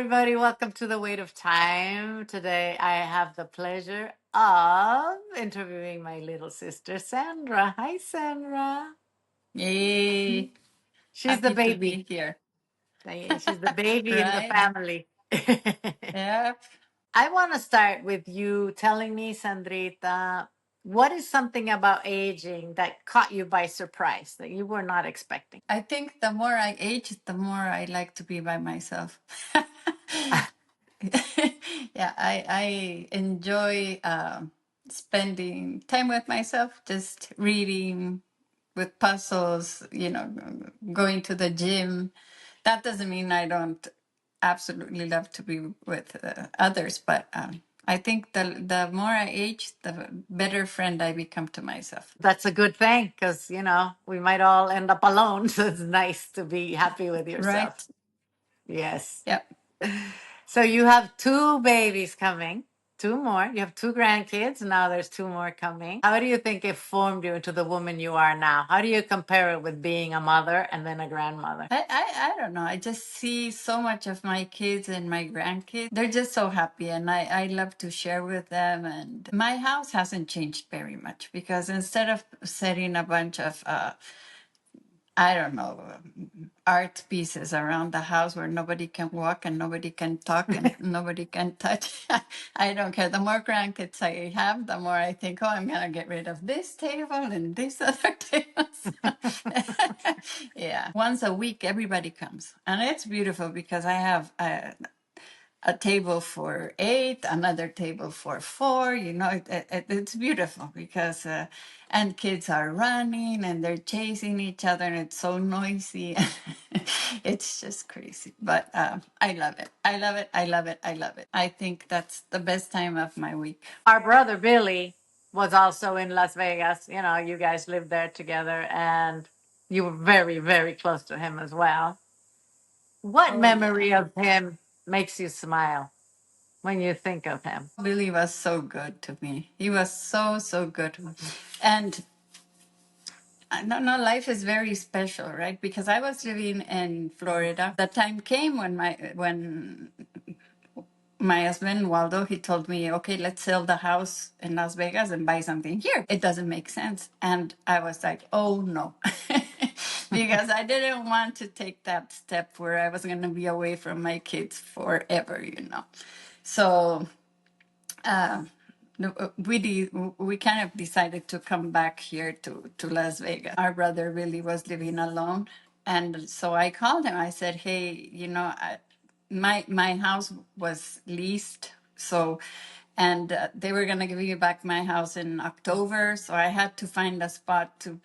everybody. Welcome to the Weight of Time. Today, I have the pleasure of interviewing my little sister, Sandra. Hi, Sandra. Yay. She's the Happy to baby. be here. She's the baby in the Right? family. Yep. I want to start with you telling me, Sandrita, what is something about aging that caught you by surprise that you were not expecting? I think the more I age, the more I like to be by myself. Yeah, I enjoy spending time with myself, just reading with puzzles, going to the gym. That doesn't mean I don't absolutely love to be with others, but I think the more I age, the better friend I become to myself. That's a good thing because, we might all end up alone. So it's nice to be happy with yourself. Right? Yes. Yep. So you have two babies coming, two more. You have two grandkids. Now there's two more coming. How do you think it formed you into the woman you are now? How do you compare it with being a mother and then a grandmother? I don't know. I just see so much of my kids and my grandkids. They're just so happy, and I love to share with them. And my house hasn't changed very much because instead of setting a bunch of I don't know, art pieces around the house where nobody can walk and nobody can talk and nobody can touch. I don't care. The more grandkids I have, the more I think, oh, I'm going to get rid of this table and this other table. Yeah. Once a week, everybody comes. And it's beautiful because I have a table for 8, another table for 4. It's beautiful because, and kids are running and they're chasing each other and it's so noisy. It's just crazy. But I love it. I love it. I love it. I love it. I think that's the best time of my week. Our brother Billy was also in Las Vegas. You guys lived there together and you were very, very close to him as well. What Oh, yeah. memory of him makes you smile when you think of him? Billy was so good to me. He was so, so good. And I don't know, life is very special, right? Because I was living in Florida. The time came when my husband Waldo, he told me, okay, let's sell the house in Las Vegas and buy something here. It doesn't make sense. And I was like, oh no. Because I didn't want to take that step where I was going to be away from my kids forever. So no, we kind of decided to come back here to Las Vegas. Our brother really was living alone. And so I called him. I said, hey, my house was leased. So, and they were going to give me back my house in October. So I had to find a spot to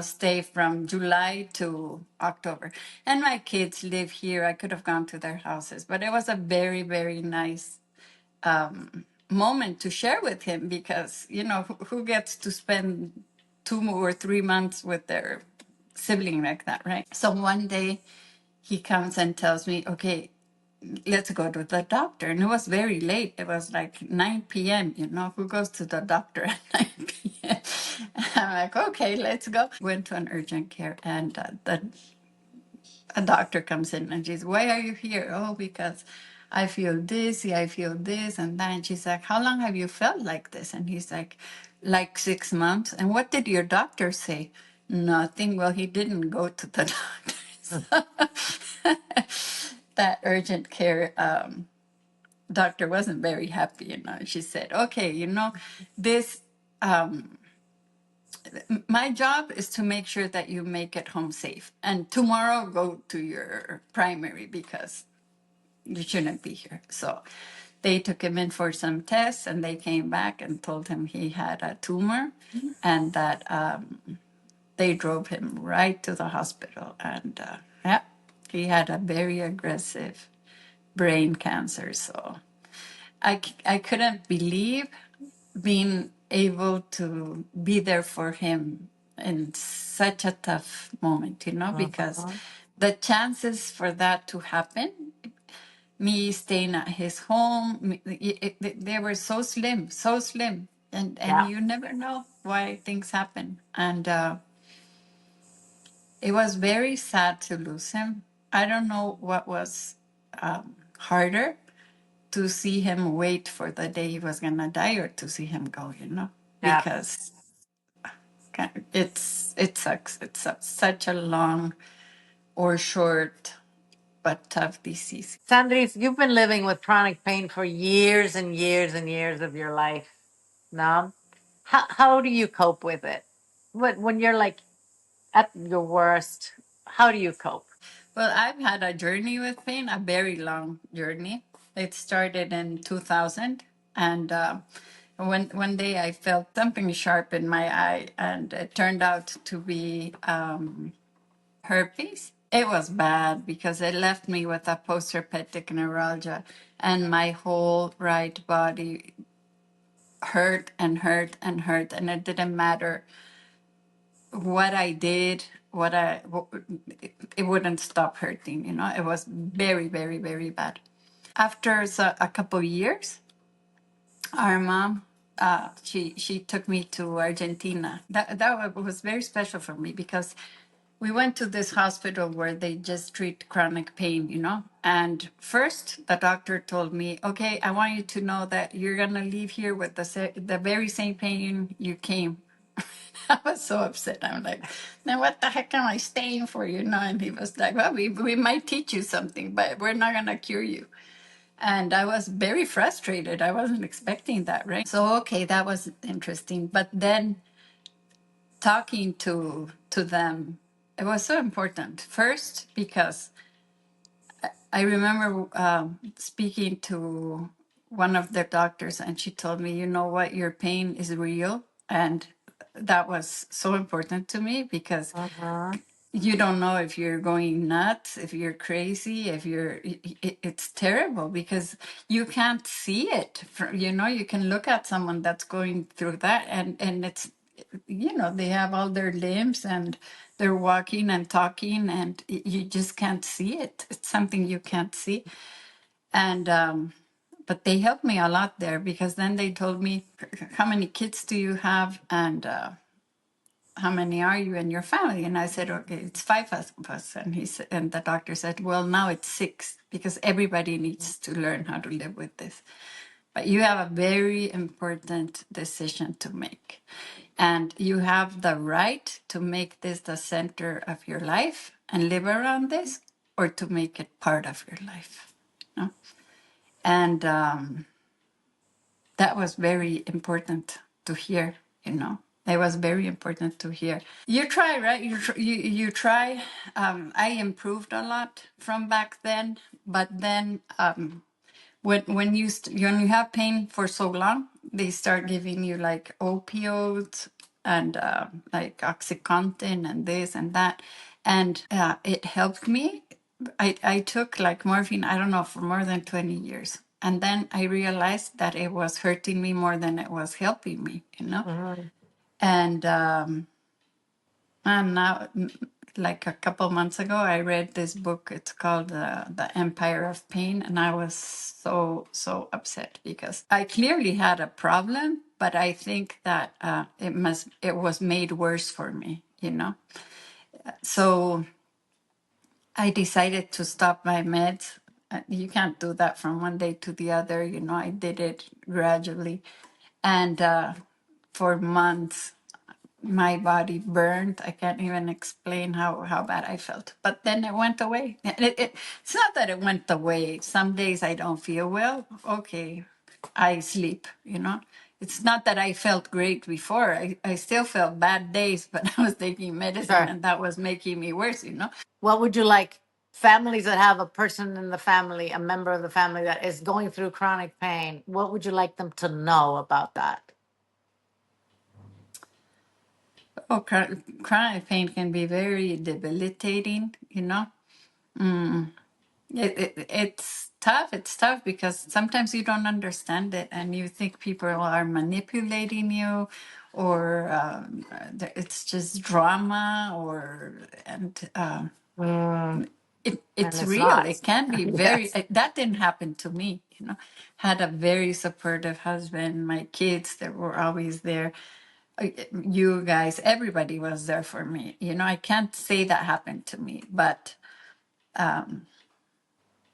stay from July to October. And my kids live here. I could have gone to their houses, but it was a very, very nice moment to share with him because who gets to spend 2 or 3 months with their sibling like that, right? So one day he comes and tells me, okay, let's go to the doctor. And it was very late. It was like 9 p.m. Who goes to the doctor at 9 p.m.? I'm like, okay, let's go. Went to an urgent care, and a doctor comes in and she's, why are you here? Oh, because I feel dizzy, I feel this and that. And she's like, how long have you felt like this? And he's like 6 months. And what did your doctor say? Nothing. Well, he didn't go to the doctor. That urgent care doctor wasn't very happy. She said, okay, this my job is to make sure that you make it home safe, and tomorrow go to your primary because you shouldn't be here. So they took him in for some tests and they came back and told him he had a tumor, and that they drove him right to the hospital. And yeah, he had a very aggressive brain cancer. So I couldn't believe being able to be there for him in such a tough moment, because Mhm. the chances for that to happen, me staying at his home, they were so slim, so slim. And Yeah. you never know why things happen. And it was very sad to lose him. I don't know what was harder to see him wait for the day he was gonna die or to see him go, you know, Yeah. because it sucks. It's such a long or short but tough disease. Sandris, you've been living with chronic pain for years and years and years of your life. No? How do you cope with it? When you're like at your worst, how do you cope? Well, I've had a journey with pain, a very long journey. It started in 2000, and one day I felt something sharp in my eye, and it turned out to be herpes. It was bad because it left me with a postherpetic neuralgia, and my whole right body hurt and hurt and hurt, and it didn't matter what I did, it wouldn't stop hurting. You know, it was very, very, very bad. After a couple years, our mom, she took me to Argentina. That was very special for me because we went to this hospital where they just treat chronic pain, you know. And first, the doctor told me, "Okay, I want you to know that you're gonna leave here with the very same pain you came." I was so upset. I'm like, "Now what the heck am I staying for?" You know. And he was like, "Well, we might teach you something, but we're not gonna cure you." And I was very frustrated. I wasn't expecting that, right? So okay, that was interesting. But then talking to them, it was so important. First, because I remember speaking to one of the doctors, and she told me, "You know what? Your pain is real," and that was so important to me because Uh-huh. you don't know if you're going nuts, if you're crazy, if it's terrible because you can't see it. You know, you can look at someone that's going through that, and it's, you know, they have all their limbs and they're walking and talking, and you just can't see it. It's something you can't see. And but they helped me a lot there because then they told me, "How many kids do you have?" And "How many are you in your family?" And I said, "Okay, it's five of us." And and the doctor said, "Well, now it's six because everybody needs to learn how to live with this. But you have a very important decision to make. And you have the right to make this the center of your life and live around this, or to make it part of your life." No? And that was very important to hear, you know. It was very important to hear. You try, right? You try. I improved a lot from back then, but then when you have pain for so long, they start giving you like opioids and like OxyContin and this and that, and it helped me. I took like morphine, I don't know, for more than 20 years. And then I realized that it was hurting me more than it was helping me, you know? Mm-hmm. And now, like a couple months ago, I read this book. It's called The Empire of Pain. And I was so upset because I clearly had a problem, but I think that it was made worse for me, you know? So I decided to stop my meds. You can't do that from one day to the other. You know, I did it gradually. And for months, my body burned. I can't even explain how bad I felt. But then it went away. It's not that it went away. Some days I don't feel well. Okay, I sleep, you know. It's not that I felt great before. I still felt bad days, but I was taking medicine Sure. and that was making me worse, you know. What would you like families that have a person in the family, a member of the family that is going through chronic pain? What would you like them to know about that? Oh, chronic pain can be very debilitating, you know. It's tough. It's tough because sometimes you don't understand it and you think people are manipulating you, or it's just drama, or and Mm, and it's it's real. not. It can be very. Yes. That didn't happen to me. You know, had a very supportive husband. My kids, that were always there. You guys, everybody was there for me. You know, I can't say that happened to me, but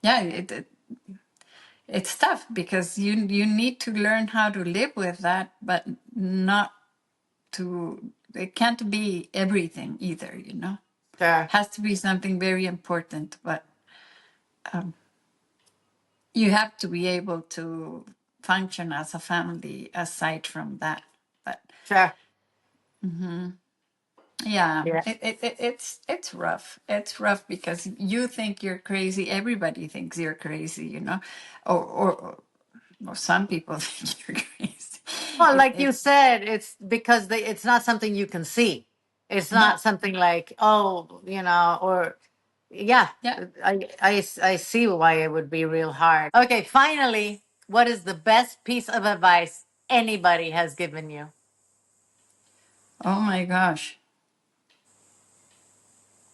Yeah, it's tough because you need to learn how to live with that, but not to. It can't be everything either. You know, Sure, has to be something very important, but you have to be able to function as a family aside from that. But sure. yeah, Yeah. it's rough. It's rough because you think you're crazy. Everybody thinks you're crazy, you know, or some people think you're crazy. Well, It, like you it said, it's because it's not something you can see. It's no, not something like, oh, or yeah, yeah. I see why it would be real hard. Okay, finally, what is the best piece of advice anybody has given you? Oh my gosh,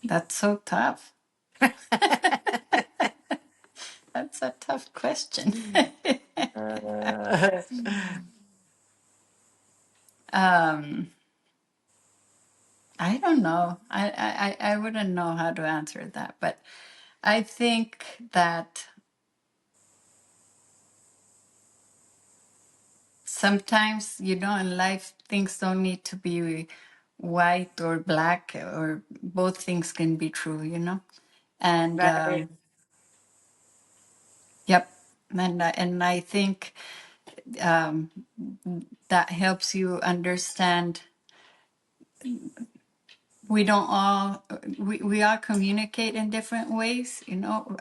that's so tough. That's a tough question. Uh, um, I don't know. I wouldn't know how to answer that, but I think that sometimes, you know, in life, things don't need to be white or black, or both things can be true, you know? And right. yep. And I think um, that helps you understand we don't all, we all communicate in different ways, you know?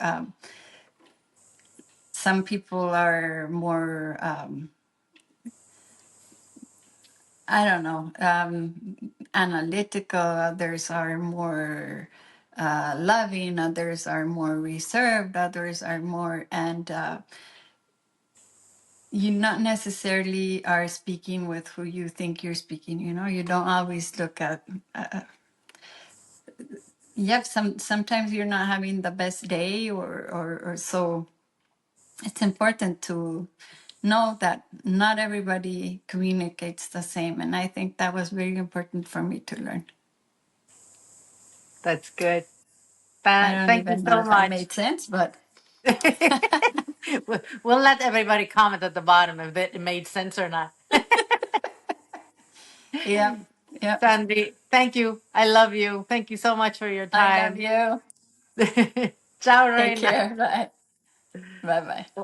Some people are more, I don't know, analytical, others are more loving, others are more reserved, others are more, and you not necessarily are speaking with who you think you're speaking, you know, you don't always look at, yep, sometimes you're not having the best day, or so it's important to know that not everybody communicates the same, and I think that was very important for me to learn. That's good. I don't Thank you even know so if I much. made sense, but We'll let everybody comment at the bottom if it made sense or not. yeah, yeah. Sandy, thank you. I love you. Thank you so much for your I love time. you. Ciao, Take Reina. care. Bye. Bye bye.